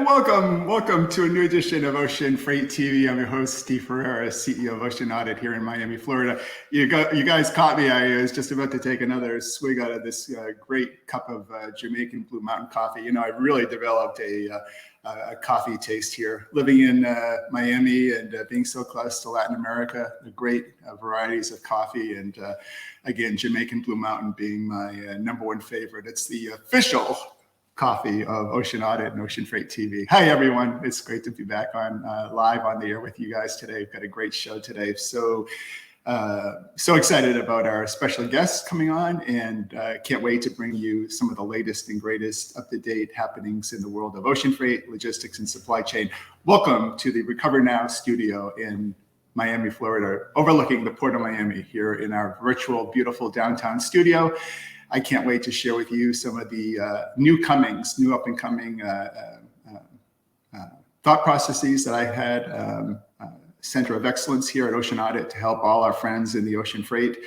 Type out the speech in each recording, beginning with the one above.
Welcome to a new edition of Ocean Freight TV. I'm your host, Steve Ferreira, CEO of Ocean Audit here in Miami, Florida. You guys caught me. I was just about to take another swig out of this great cup of Jamaican Blue Mountain coffee. You know, I really developed a coffee taste here. Living in Miami and being so close to Latin America, the great varieties of coffee, and again, Jamaican Blue Mountain being my number one favorite. It's the official coffee of Ocean Audit and Ocean Freight TV. Hi, everyone. It's great to be back on live on the air with you guys today. We've got a great show today. So excited about our special guests coming on, and can't wait to bring you some of the latest and greatest up-to-date happenings in the world of ocean freight, logistics, and supply chain. Welcome to the Recover Now studio in Miami, Florida, overlooking the Port of Miami here in our virtual, beautiful downtown studio. I can't wait to share with you some of the new up and coming thought processes that I had Center of Excellence here at Ocean Audit to help all our friends in the ocean freight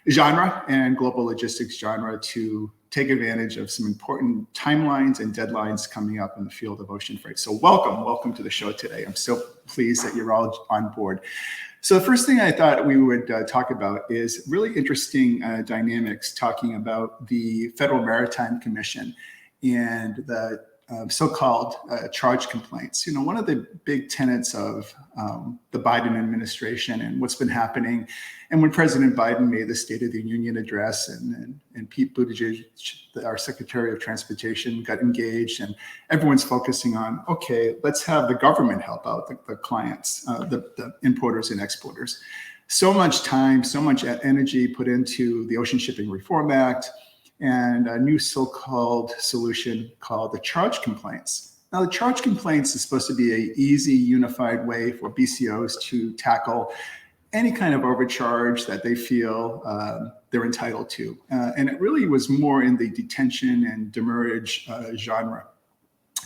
genre and global logistics genre to take advantage of some important timelines and deadlines coming up in the field of ocean freight. So welcome to the show today. I'm so pleased that you're all on board. So the first thing I thought we would talk about is really interesting dynamics talking about the Federal Maritime Commission and the so-called charge complaints. You know, one of the big tenets of the Biden administration and what's been happening, and when President Biden made the State of the Union address and Pete Buttigieg, our Secretary of Transportation, got engaged, and everyone's focusing on, okay, let's have the government help out the clients, the importers and exporters. So much time, so much energy put into the Ocean Shipping Reform Act, and a new so-called solution called the charge complaints. Now, the charge complaints is supposed to be an easy, unified way for BCOs to tackle any kind of overcharge that they feel they're entitled to. And it really was more in the detention and demurrage genre.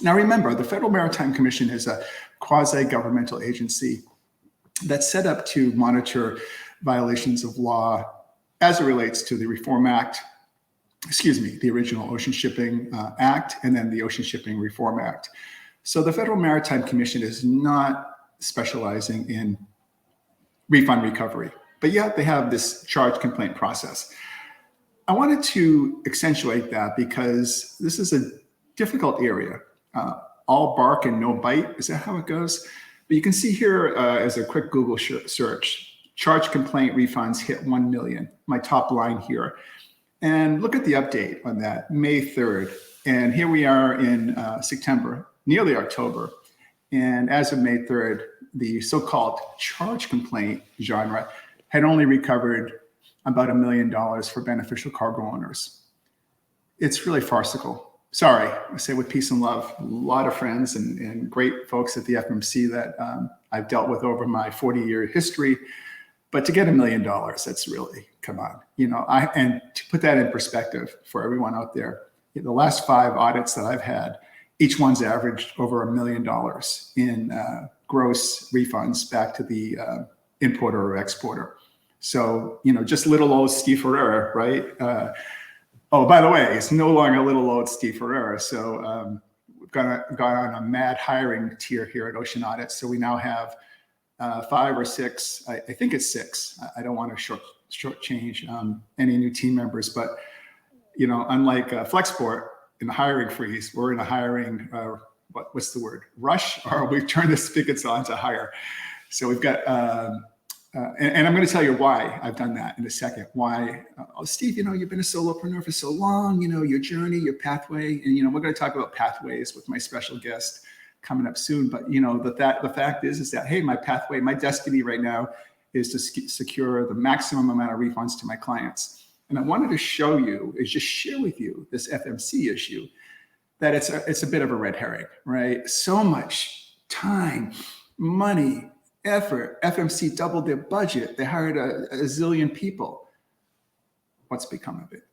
Now, remember, the Federal Maritime Commission is a quasi-governmental agency that's set up to monitor violations of law as it relates to the Reform Act, the original Ocean Shipping Act, and then the Ocean Shipping Reform Act. So the Federal Maritime Commission is not specializing in refund recovery, but yet they have this charge complaint process. I wanted to accentuate that because this is a difficult area. All bark and no bite, is that how it goes? But you can see here as a quick Google search, charge complaint refunds hit 1 million, my top line here. And look at the update on that, May 3rd. And here we are in September, nearly October. And as of May 3rd, the so-called charge complaint genre had only recovered about $1 million for beneficial cargo owners. It's really farcical. Sorry, I say with peace and love. A lot of friends and great folks at the FMC that I've dealt with over my 40-year history. But to get $1 million, that's really, come on. You know, and to put that in perspective for everyone out there, the last 5 audits that I've had, each one's averaged over $1 million in gross refunds back to the importer or exporter. So, you know, just little old Steve Ferreira, right? Oh, by the way, it's no longer little old Steve Ferreira. So we've gone on a mad hiring tier here at Ocean Audit. So we now have 5 or 6, I think it's 6. I don't want to shortchange any new team members, but you know, unlike Flexport in the hiring freeze, we're in a hiring what's the word, rush, or we've turned the spigots on to hire. So we've got and I'm going to tell you why I've done that in a second. Why, Steve, you know, you've been a solopreneur for so long, you know, your journey, your pathway, and you know, we're going to talk about pathways with my special guest coming up soon. But you know, the fact is that, hey, my pathway, my destiny right now is to secure the maximum amount of refunds to my clients. And I wanted to show you, is just share with you this FMC issue, that it's a bit of a red herring, right? So much time, money, effort. FMC doubled their budget. They hired a zillion people. What's become of it?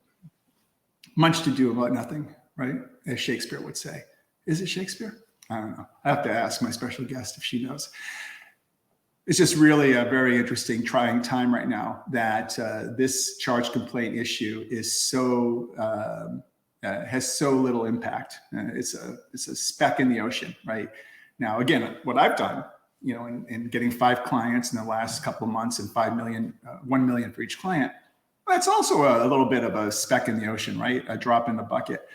Much to do about nothing, right? As Shakespeare would say. Is it Shakespeare? I don't know. I have to ask my special guest if she knows. It's just really a very interesting, trying time right now that this charge complaint issue is so has so little impact. It's a speck in the ocean, right? Now, again, what I've done, in getting 5 clients in the last couple of months and 5 million, 1 million for each client, that's also a little bit of a speck in the ocean, right? A drop in the bucket.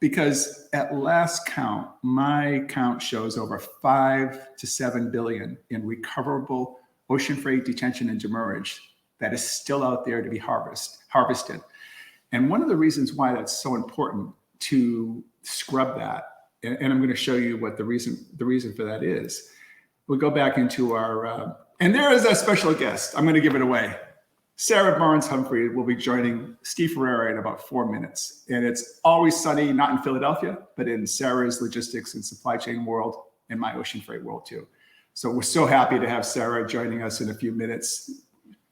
Because at last count, my count shows over 5 to 7 billion in recoverable ocean freight detention and demurrage that is still out there to be harvested. And one of the reasons why that's so important to scrub that, and I'm going to show you what the reason for that is. We'll go back into our, and there is a special guest. I'm going to give it away. Sarah Barnes-Humphrey will be joining Steve Ferreira in about 4 minutes. And it's always sunny, not in Philadelphia, but in Sarah's logistics and supply chain world and my ocean freight world too. So we're so happy to have Sarah joining us in a few minutes.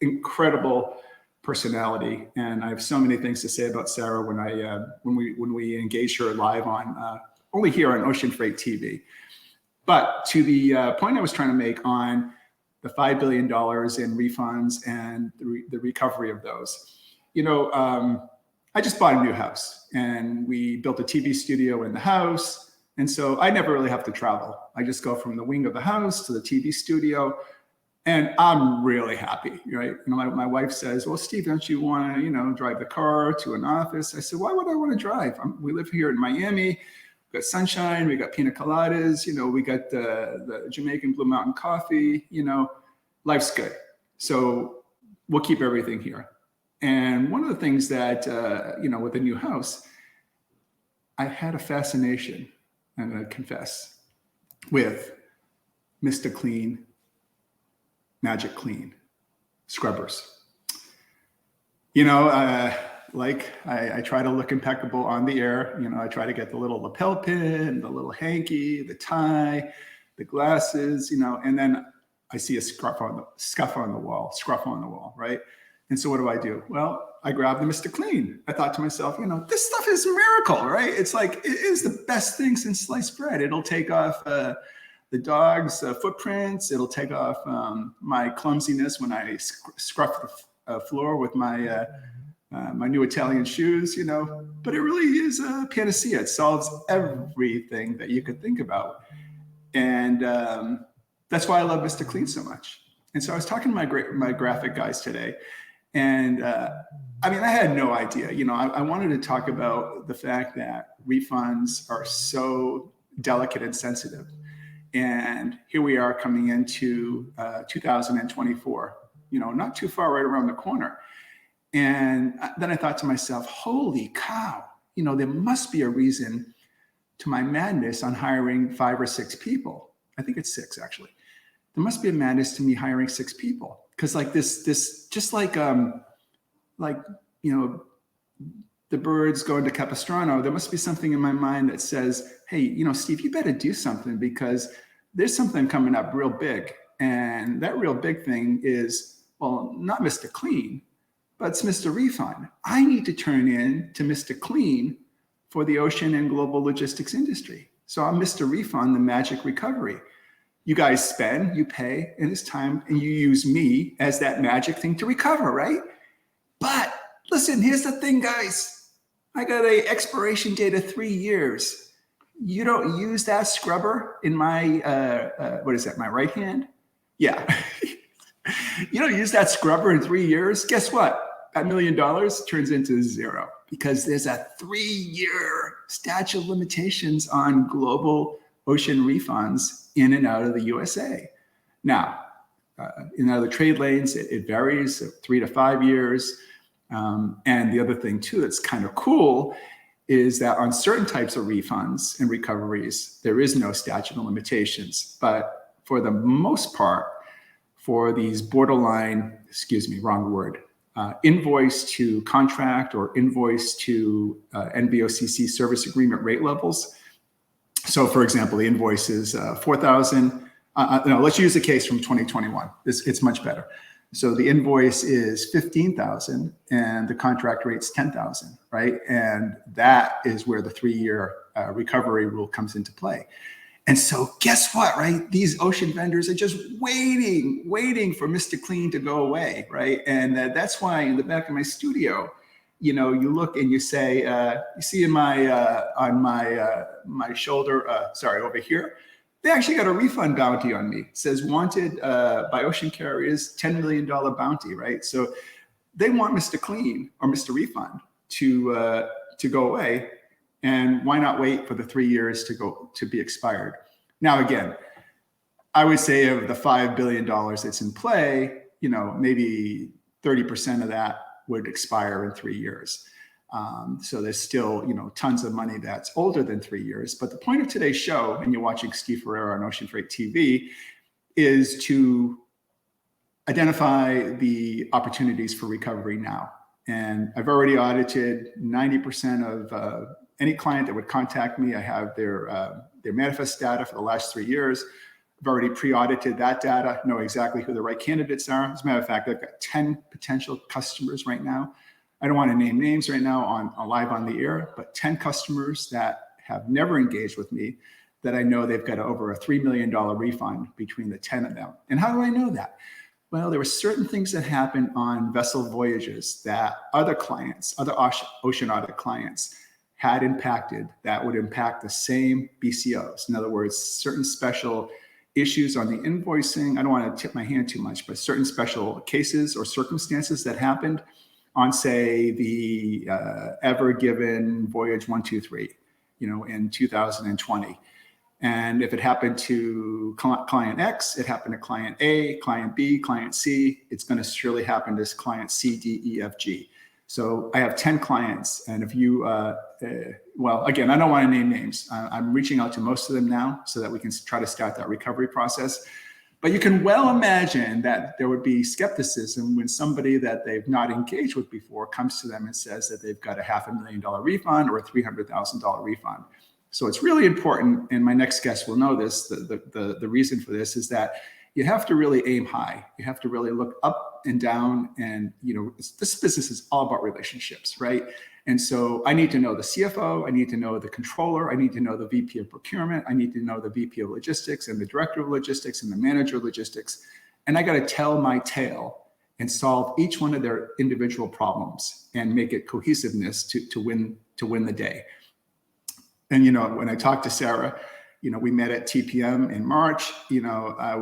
Incredible personality. And I have so many things to say about Sarah when we engage her live on, only here on Ocean Freight TV. But to the point I was trying to make on the $5 billion in refunds and the recovery of those. I just bought a new house and we built a TV studio in the house. And so I never really have to travel. I just go from the wing of the house to the TV studio and I'm really happy, right? My wife says, well, Steve, don't you want to, drive the car to an office? I said, why would I want to drive? We live here in Miami. We got sunshine, we got pina coladas, we got the Jamaican Blue Mountain coffee, life's good. So we'll keep everything here. And one of the things that, with the new house, I had a fascination, I'm going to confess, with Mr. Clean, Magic Clean scrubbers. I try to look impeccable on the air. I try to get the little lapel pin, the little hanky, the tie, the glasses, and then I see a scruff on the wall, right? And so what do? Well, I grab the Mr. Clean. I thought to myself, this stuff is a miracle, right? It's like, it is the best thing since sliced bread. It'll take off the dog's footprints. It'll take off my clumsiness when I scruff the floor with my my new Italian shoes, but it really is a panacea. It solves everything that you could think about. And that's why I love Mr. Clean so much. And so I was talking to my graphic guys today, and I had no idea. I wanted to talk about the fact that refunds are so delicate and sensitive. And here we are coming into 2024, not too far right around the corner. And then I thought to myself, holy cow, there must be a reason to my madness on hiring 5 or 6 people. I think it's 6 actually. There must be a madness to me hiring 6 people. Cause like this, just like, the birds going to Capistrano, there must be something in my mind that says, hey, Steve, you better do something because there's something coming up real big. And that real big thing is, well, not Mr. Clean, but it's Mr. Refund. I need to turn in to Mr. Clean for the ocean and global logistics industry. So I'm Mr. Refund, the magic recovery. You guys spend, you pay, and it's time, and you use me as that magic thing to recover, right? But listen, here's the thing, guys. I got an expiration date of 3 years. You don't use that scrubber in my, my right hand? Yeah. You don't use that scrubber in 3 years? Guess what? That $1 million turns into 0 because there's a 3-year statute of limitations on global ocean refunds in and out of the USA. Now, in other trade lanes, it varies 3 to 5 years. And the other thing too that's kind of cool is that on certain types of refunds and recoveries, there is no statute of limitations. But for the most part, for these borderline, invoice to contract or invoice to NVOCC service agreement rate levels. So for example, the invoice is 4,000. Let's use a case from 2021. It's much better. So the invoice is 15,000 and the contract rate's 10,000, right? And that is where the 3-year recovery rule comes into play. And so guess what, right? These ocean vendors are just waiting for Mr. Clean to go away, right? And that's why in the back of my studio, you know, you look and you say, you see in my on my shoulder, sorry, over here, they actually got a refund bounty on me. It says wanted by ocean carriers, $10 million bounty, right? So they want Mr. Clean or Mr. Refund to go away, and why not wait for the 3 years to be expired? Now, again, I would say of the $5 billion that's in play, you know, maybe 30% of that would expire in 3 years. So there's still, you know, tons of money that's older than 3 years. But the point of today's show, and you're watching Steve Ferreira on Ocean Freight TV, is to identify the opportunities for recovery now. And I've already audited 90% of any client that would contact me. I have their manifest data for the last 3 years. I've already pre-audited that data, know exactly who the right candidates are. As a matter of fact, I've got 10 potential customers right now. I don't want to name names right now on live on the air, but 10 customers that have never engaged with me that I know they've got over a $3 million refund between the 10 of them. And how do I know that? Well, there were certain things that happened on vessel voyages that other clients, other ocean audit clients had impacted that would impact the same BCOs. In other words, certain special issues on the invoicing. I don't want to tip my hand too much, but certain special cases or circumstances that happened on, say, the Ever Given Voyage 123, you know, in 2020. And if it happened to client X, it happened to client A, client B, client C, it's going to surely happen to client C, D, E, F, G. So I have 10 clients. And if you, well, again, I don't want to name names. I'm reaching out to most of them now so that we can try to start that recovery process. But you can well imagine that there would be skepticism when somebody that they've not engaged with before comes to them and says that they've got a $500,000 refund or a $300,000 refund. So it's really important, and my next guest will know this, the reason for this is that you have to really aim high. You have to really look up and down, and you know, this business is all about relationships, right? And so I need to know the CFO, I need to know the controller, I need to know the VP of procurement, I need to know the VP of logistics and the director of logistics and the manager of logistics. And I got to tell my tale and solve each one of their individual problems and make it cohesiveness to win the day. And, you know, when I talked to Sarah, you know, we met at TPM in March. You know, I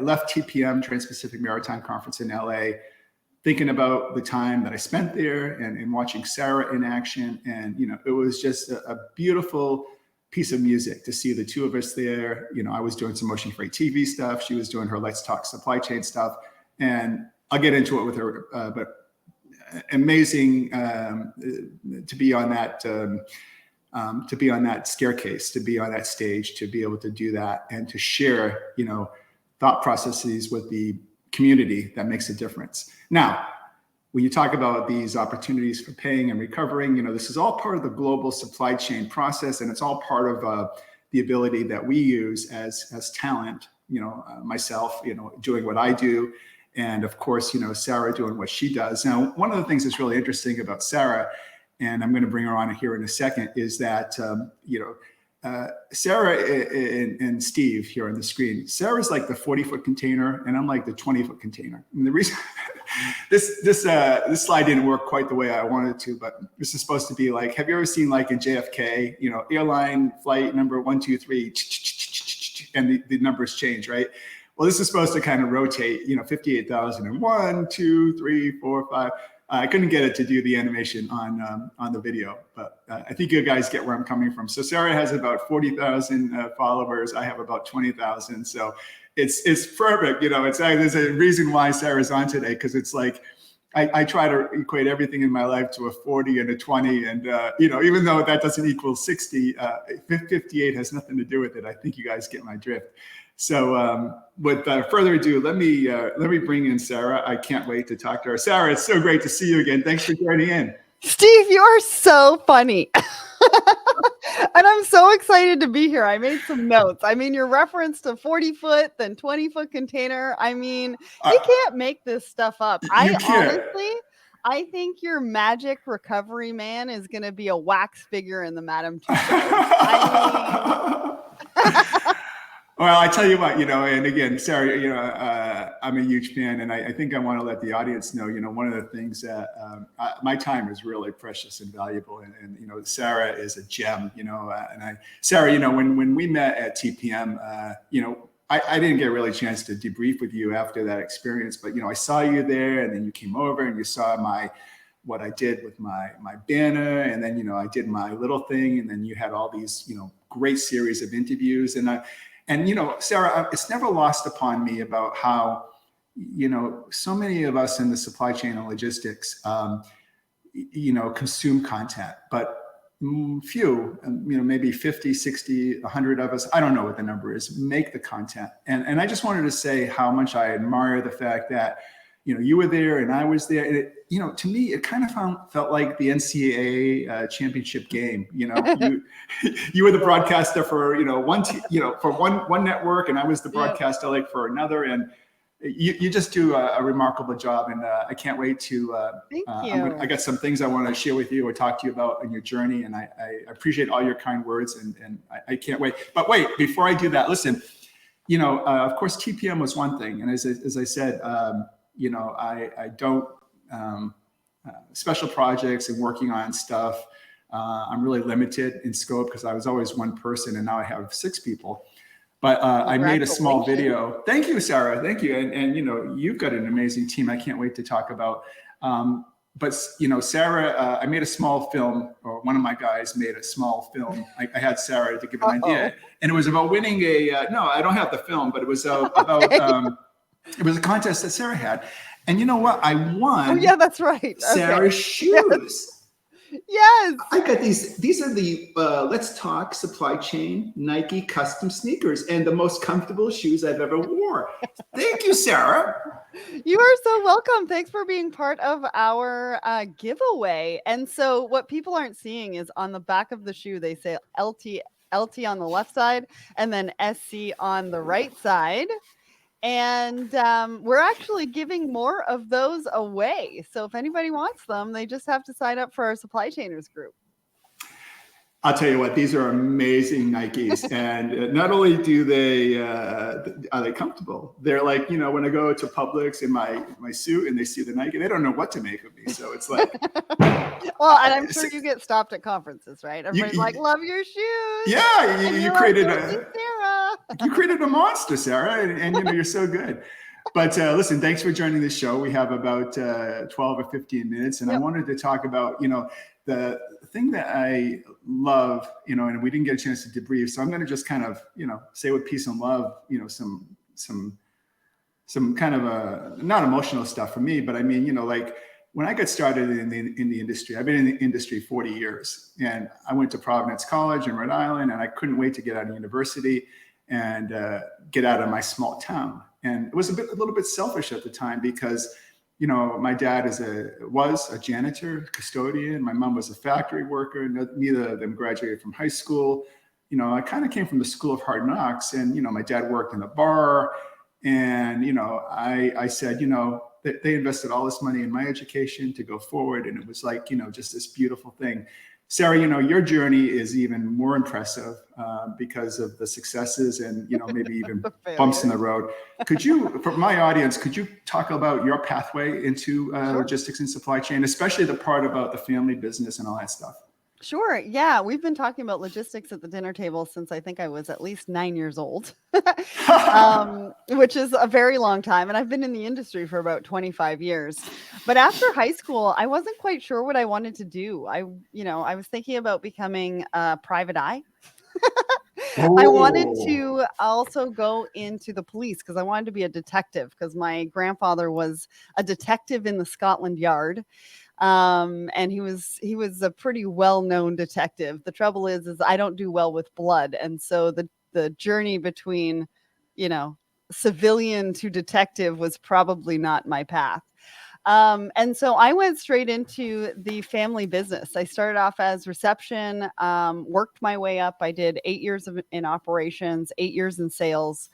left TPM, Trans-Pacific Maritime Conference in LA, thinking about the time that I spent there and watching Sarah in action. And, you know, it was just a beautiful piece of music to see the two of us there. You know, I was doing some Ocean Freight TV stuff. She was doing her Let's Talk supply chain stuff. And I'll get into it with her, but amazing to be on that staircase, to be on that stage, to be able to do that and to share, you know, thought processes with the community that makes a difference. Now, when you talk about these opportunities for paying and recovering, you know, this is all part of the global supply chain process, and it's all part of the ability that we use as talent, you know, myself, you know, doing what I do. And of course, you know, Sarah doing what she does. Now, one of the things that's really interesting about Sarah, and I'm going to bring her on here in a second, is that, you know, Sarah and Steve here on the screen, Sarah's like the 40-foot container and I'm like the 20-foot container. And the reason this slide didn't work quite the way I wanted to, but this is supposed to be like, have you ever seen like in JFK, you know, airline flight number 123, and the numbers change, right? Well, this is supposed to kind of rotate, you know, 58,001, 2, 3, 4, 5. I couldn't get it to do the animation on the video, but I think you guys get where I'm coming from. So Sarah has about 40,000 followers. I have about 20,000. So it's perfect. You know, there's a reason why Sarah's on today, because it's like I try to equate everything in my life to a 40 and a 20, and you know, even though that doesn't equal 60, 58 has nothing to do with it. I think you guys get my drift. So with further ado, let me bring in Sarah. I can't wait to talk to her. Sarah, it's so great to see you again. Thanks for joining in. Steve, you are so funny. And I'm so excited to be here. I made some notes. I mean, your reference to 40-foot, then 20-foot container. I mean, you can't make this stuff up. Honestly, I think your magic recovery man is going to be a wax figure in the Madame Tussauds. Well, I tell you what, and again, Sarah, I'm a huge fan, and I think I want to let the audience know, one of the things that my time is really precious and valuable, and Sarah is a gem, Sarah, when we met at TPM, I didn't get really a chance to debrief with you after that experience, but I saw you there, and then you came over and you saw what I did with my banner, and then I did my little thing, and then you had all these great series of interviews, and Sarah, it's never lost upon me about how so many of us in the supply chain and logistics consume content, but few, maybe 50, 60, 100 of us, I don't know what the number is, make the content. And I just wanted to say how much I admire the fact that, you were there and I was there. And it, to me, it kind of felt like the NCAA championship game. You were the broadcaster for, for one network, and I was the broadcaster like for another. And you just do a remarkable job, and I can't wait to. Thank you. I got some things I want to share with you or talk to you about in your journey, and I appreciate all your kind words, and I can't wait. But wait, before I do that, listen. Of course, TPM was one thing, and as I said, I don't special projects and working on stuff. I'm really limited in scope because I was always one person, and now I have 6 people. But I made a small video. Thank you, Sarah. Thank you. And you've got an amazing team. I can't wait to talk about. But Sarah, I made a small film, or one of my guys made a small film. I had Sarah to give an idea, and it was about winning a. No, I don't have the film, but it was about. It was a contest that Sarah had, and you know what? I won. Oh yeah, that's right. Sarah's shoes. Yes. I got these. These are the Let's Talk Supply Chain Nike custom sneakers, and the most comfortable shoes I've ever wore. Thank you, Sarah. You are so welcome. Thanks for being part of our giveaway. And so what people aren't seeing is on the back of the shoe, they say LT on the left side and then SC on the right side. And we're actually giving more of those away. So if anybody wants them, they just have to sign up for our Supply Chainers group. I'll tell you what, these are amazing Nikes. And not only do are they comfortable, they're like, when I go to Publix in my suit and they see the Nike, they don't know what to make of me. So it's like. Well, and I'm sure you get stopped at conferences, right? Everybody's like, love your shoes. Yeah, you created Sarah. You created a monster, Sarah, and you're so good. But listen, thanks for joining this show. We have about 12 or 15 minutes, and I wanted to talk about, the thing that I love, and we didn't get a chance to debrief. So I'm going to just kind of, say with peace and love, some kind of not emotional stuff for me, but I mean, like when I got started in the industry, I've been in the industry 40 years, and I went to Providence College in Rhode Island, and I couldn't wait to get out of university and get out of my small town. And it was a little bit selfish at the time because, my dad was a janitor, custodian. My mom was a factory worker. Neither of them graduated from high school. I kind of came from the school of hard knocks, and, my dad worked in a bar. And, I said, they invested all this money in my education to go forward. And it was like, just this beautiful thing. Sarah, your journey is even more impressive because of the successes and, maybe even bumps in the road. Could you, for my audience, could you talk about your pathway into logistics and supply chain, especially the part about the family business and all that stuff? Sure. Yeah. We've been talking about logistics at the dinner table since I think I was at least 9 years old, which is a very long time. And I've been in the industry for about 25 years. But after high school, I wasn't quite sure what I wanted to do. I was thinking about becoming a private eye. I wanted to also go into the police because I wanted to be a detective because my grandfather was a detective in the Scotland Yard. And he was a pretty well-known detective. The trouble is I don't do well with blood. And so the journey between, civilian to detective was probably not my path. And so I went straight into the family business. I started off as reception, worked my way up. I did 8 years in operations, 8 years in sales.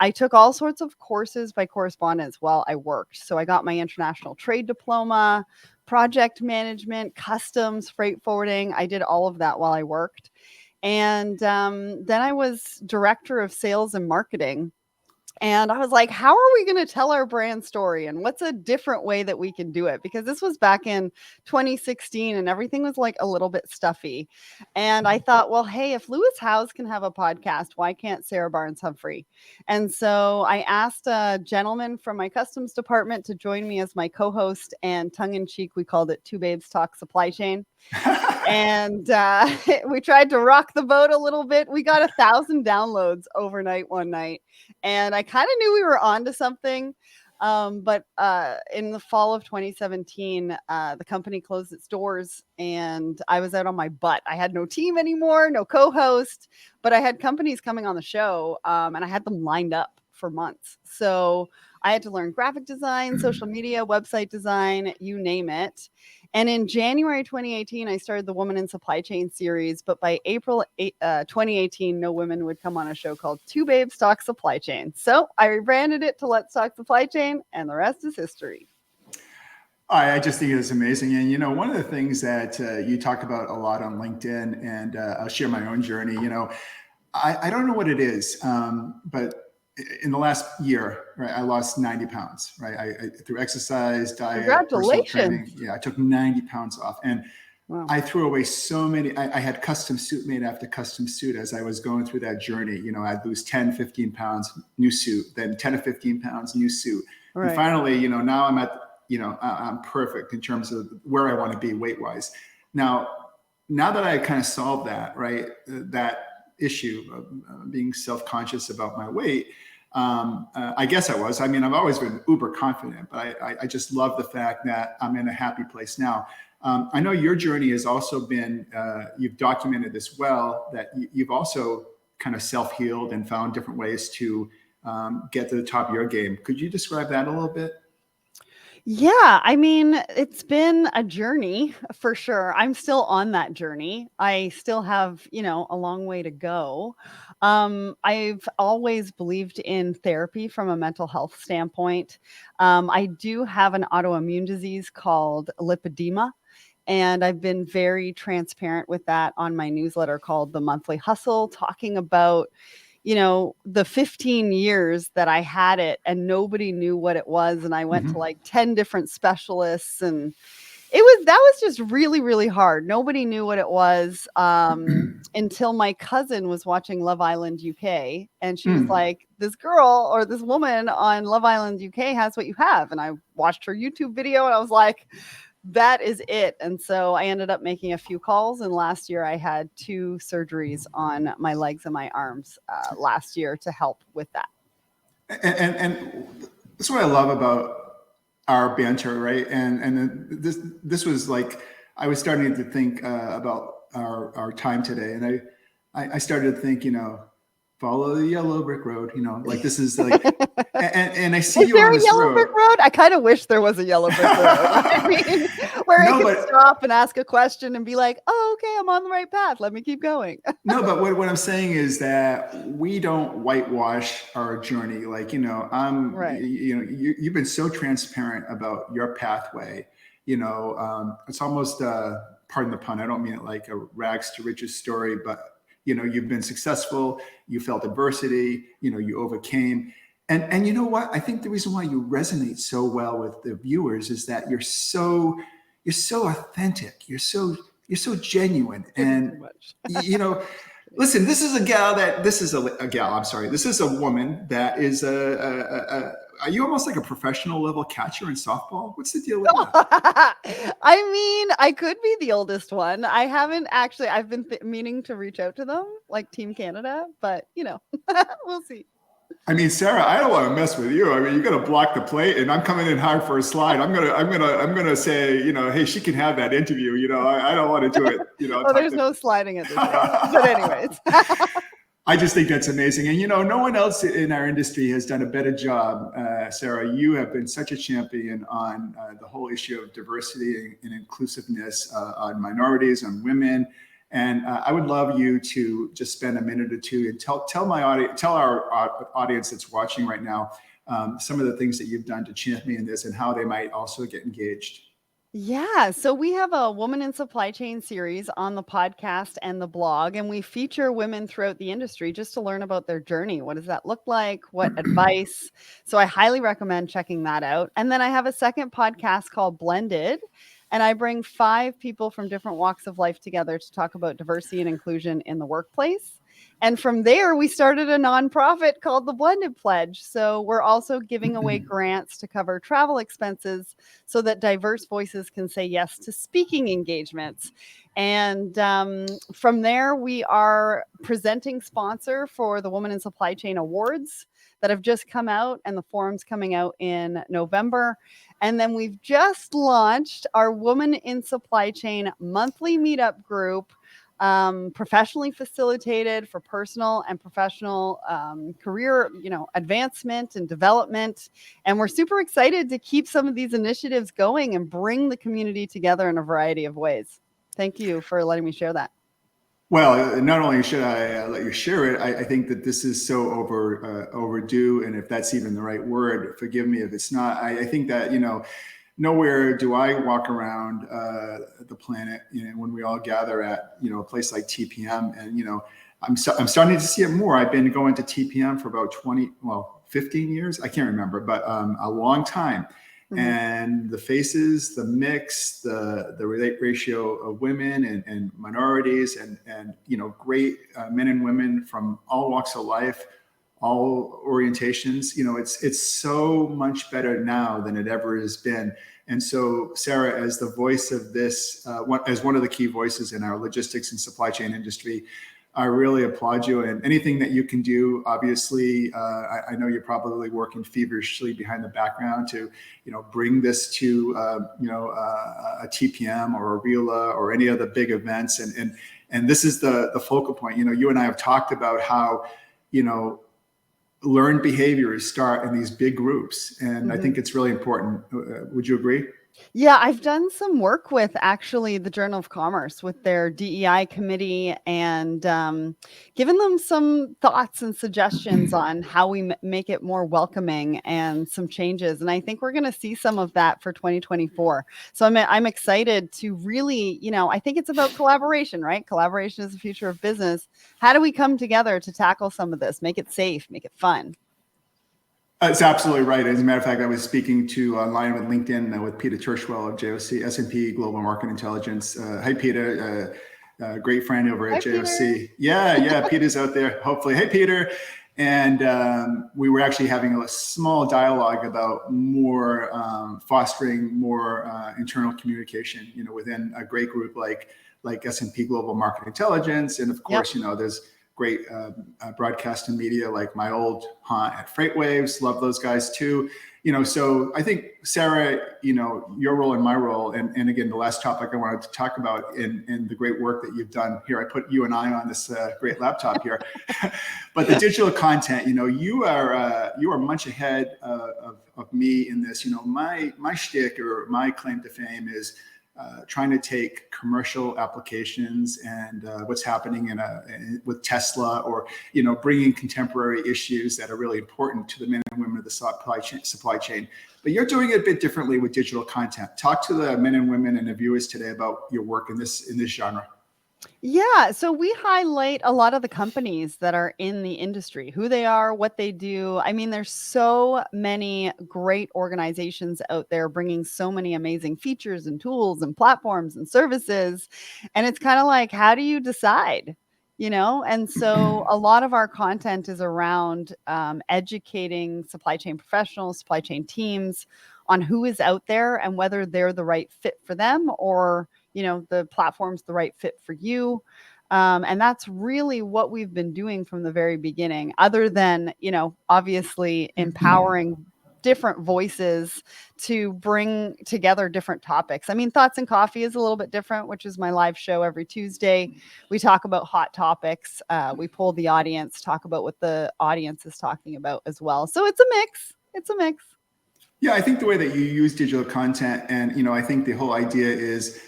I took all sorts of courses by correspondence while I worked. So I got my international trade diploma, project management, customs, freight forwarding. I did all of that while I worked. And then I was director of sales and marketing. And I was like, how are we going to tell our brand story? And what's a different way that we can do it? Because this was back in 2016 and everything was like a little bit stuffy. And I thought, well, hey, if Lewis Howes can have a podcast, why can't Sarah Barnes Humphrey? And so I asked a gentleman from my customs department to join me as my co host. And tongue in cheek, we called it Two Babes Talk Supply Chain. And we tried to rock the boat a little bit. We got 1,000 downloads overnight one night. And I kind of knew we were onto something. But in the fall of 2017, the company closed its doors and I was out on my butt. I had no team anymore, no co-host, but I had companies coming on the show and I had them lined up for months. So I had to learn graphic design, social media, website design, you name it. And in January 2018, I started the Woman in Supply Chain series. But by April 2018, no women would come on a show called Two Babes Talk Supply Chain. So I rebranded it to Let's Talk Supply Chain, and the rest is history. I just think it's amazing. And, you know, one of the things that you talk about a lot on LinkedIn, and I'll share my own journey, you know, I don't know what it is, but in the last year, right, I lost 90 pounds, right? I through exercise, diet, personal training. Yeah, I took 90 pounds off. And wow. I threw away so many. I had custom suit made after custom suit as I was going through that journey. You know, I'd lose 10, 15 pounds, new suit, then 10 to 15 pounds, new suit. Right. And finally, you know, now I'm at, you know, I'm perfect in terms of where I want to be weight-wise. Now that I kind of solved that, right, that issue of being self-conscious about my weight, I guess I was. I mean, I've always been uber confident, but I just love the fact that I'm in a happy place now. I know your journey has also been, you've documented this well, that you've also kind of self-healed and found different ways to get to the top of your game. Could you describe that a little bit? Yeah, I mean, it's been a journey for sure. I'm still on that journey. I still have, you know, a long way to go. I've always believed in therapy from a mental health standpoint. I do have an autoimmune disease called lipedema. And I've been very transparent with that on my newsletter called The Monthly Hustle, talking about, you know, the 15 years that I had it and nobody knew what it was. And I went to like 10 different specialists and that was just really, really hard. Nobody knew what it was until my cousin was watching Love Island UK. And she was like, this girl or this woman on Love Island UK has what you have. And I watched her YouTube video and I was like, that is it. And so I ended up making a few calls. And last year I had 2 surgeries on my legs and my arms last year to help with that. And that's what I love about our banter, right? And this was like, I was starting to think about our time today. And I started to think, you know, follow the yellow brick road, you know, like this is like, and I see you on this yellow brick road. I kind of wish there was a yellow brick road. I mean, where I could stop and ask a question and be like, oh, okay, I'm on the right path. Let me keep going. No, but what I'm saying is that we don't whitewash our journey. Like, you know, you know, you've been so transparent about your pathway, you know, it's almost, pardon the pun, I don't mean it like a rags to riches story, but you know, you've been successful, you felt adversity, you know, you overcame. And you know what? I think the reason why you resonate so well with the viewers is that you're so authentic. You're so genuine. And you know, listen, this is a woman that is are you almost like a professional level catcher in softball? What's the deal with that? I mean, I could be the oldest one. I haven't actually, I've been meaning to reach out to them, like Team Canada, but you know, we'll see. I mean, Sarah, I don't want to mess with you. I mean, you got to block the plate, and I'm coming in hard for a slide. I'm gonna say, you know, hey, she can have that interview. You know, I don't want to do it. You know, well, there's no sliding at this point. But anyways. I just think that's amazing. And, you know, no one else in our industry has done a better job. Sarah, you have been such a champion on the whole issue of diversity and inclusiveness on minorities, on women. And I would love you to just spend a minute or two and tell our audience that's watching right now some of the things that you've done to champion this and how they might also get engaged. Yeah, so we have a Woman in Supply Chain series on the podcast and the blog, and we feature women throughout the industry just to learn about their journey. What does that look like? What advice? So I highly recommend checking that out. And then I have a second podcast called Blended, and I bring 5 people from different walks of life together to talk about diversity and inclusion in the workplace. And from there, we started a nonprofit called the Blended Pledge. So we're also giving away grants to cover travel expenses so that diverse voices can say yes to speaking engagements. And from there, we are presenting sponsor for the Woman in Supply Chain Awards that have just come out, and the forum's coming out in November. And then we've just launched our Woman in Supply Chain monthly meetup group, professionally facilitated for personal and professional career, advancement and development. And we're super excited to keep some of these initiatives going and bring the community together in a variety of ways. Thank you for letting me share that. Well, not only should I let you share it, I think that this is so overdue, and if that's even the right word, forgive me if it's not. I think that nowhere do I walk around the planet, when we all gather at a place like TPM, and I'm starting to see it more. I've been going to TPM for about 15 years. I can't remember, but a long time. Mm-hmm. And the faces, the mix, the ratio of women and minorities, and great men and women from all walks of life, all orientations. It's so much better now than it ever has been. And so, Sarah, as the voice of this, as one of the key voices in our logistics and supply chain industry, I really applaud you, and anything that you can do. Obviously, I know you're probably working feverishly behind the background to, bring this to, a TPM or a RILA or any other big events. And this is the focal point. You and I have talked about how, learned behaviors start in these big groups. And mm-hmm. I think it's really important. Would you agree? Yeah, I've done some work with actually the Journal of Commerce with their DEI committee, and given them some thoughts and suggestions on how we make it more welcoming and some changes. And I think we're going to see some of that for 2024. So I'm excited to really, I think it's about collaboration, right? Collaboration is the future of business. How do we come together to tackle some of this, make it safe, make it fun? It's absolutely right. As a matter of fact, I was speaking to online with LinkedIn with Peter Turchwell of JOC, S&P Global Market Intelligence. Hi, Peter. Great friend over at JOC. Peter. Yeah, Peter's out there, hopefully. Hey, Peter. And we were actually having a small dialogue about more fostering more internal communication, within a great group like S&P Global Market Intelligence. And of course, there's great broadcast and media like my old haunt at FreightWaves. Love those guys too. So I think, Sarah, your role and my role, and again, the last topic I wanted to talk about in the great work that you've done here. I put you and I on this great laptop here, but the digital content, you are much ahead of me in this. My shtick or my claim to fame is trying to take commercial applications and what's happening with Tesla, or bringing contemporary issues that are really important to the men and women of the supply chain. But you're doing it a bit differently with digital content. Talk to the men and women and the viewers today about your work in this genre. Yeah, so we highlight a lot of the companies that are in the industry, who they are, what they do. I mean, there's so many great organizations out there bringing so many amazing features and tools and platforms and services. And it's kind of like, how do you decide? And so a lot of our content is around educating supply chain professionals, supply chain teams on who is out there and whether they're the right fit for them, or the platform's the right fit for you. And that's really what we've been doing from the very beginning, other than, obviously empowering different voices to bring together different topics. I mean, Thoughts and Coffee is a little bit different, which is my live show every Tuesday. We talk about hot topics. We poll the audience, talk about what the audience is talking about as well. So it's a mix. Yeah, I think the way that you use digital content, and I think the whole idea is,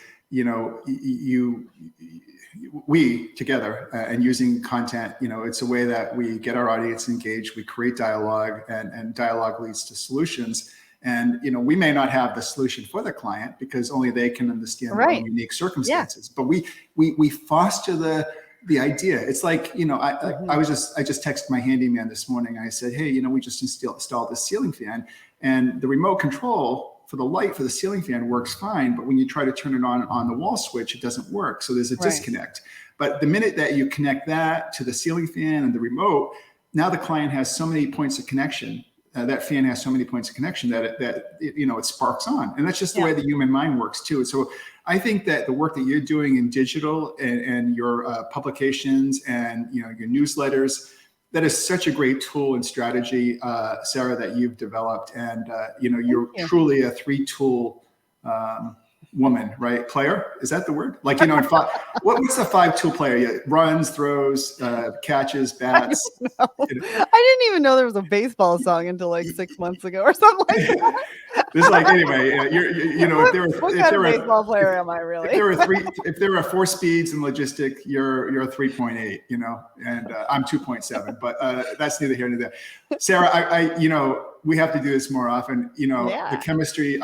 we together and using content, it's a way that we get our audience engaged, we create dialogue, and dialogue leads to solutions. And, we may not have the solution for the client because only they can understand their own unique circumstances, but we foster the idea. It's like, I just texted my handyman this morning. I said, hey, we just installed this ceiling fan, and the remote control for the light for the ceiling fan works fine. But when you try to turn it on the wall switch, it doesn't work. So there's a disconnect. But the minute that you connect that to the ceiling fan and the remote, now the client has so many points of connection. That fan has so many points of connection that it sparks on. And that's just the way the human mind works too. So I think that the work that you're doing in digital and your publications and your newsletters, that is such a great tool and strategy, Sarah, that you've developed. And you're truly a 3-tool woman, right? Player, is that the word? Like, what's the 5-tool player? Yeah, runs, throws, catches, bats. I didn't even know there was a baseball song until like 6 months ago or something like that. It's like, anyway, what kind of baseball player am I really? If there are 4 speeds in logistic, you're a 3.8, and I'm 2.7, but that's neither here nor there. Sarah, we have to do this more often. Our chemistry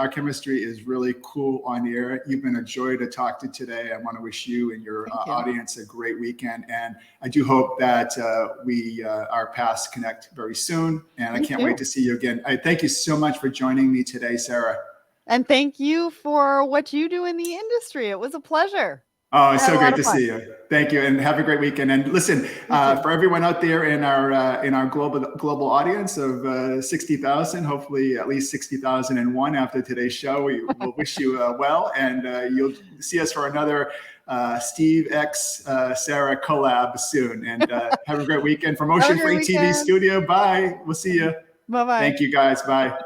is really cool on the air. You've been a joy to talk to today. I want to wish you and your audience a great weekend. And I do hope that our paths connect very soon. And I can't wait to see you again. I thank you so much for joining me today, Sarah. And thank you for what you do in the industry. It was a pleasure. Oh, it's so great to see you. Thank you, and have a great weekend. And listen, for everyone out there in our global audience of 60,000, hopefully at least 60,001 after today's show, we will wish you well, and you'll see us for another Steve X Sarah collab soon. And have a great weekend from Ocean Freight TV studio. Bye. We'll see you. Bye-bye. Thank you, guys. Bye.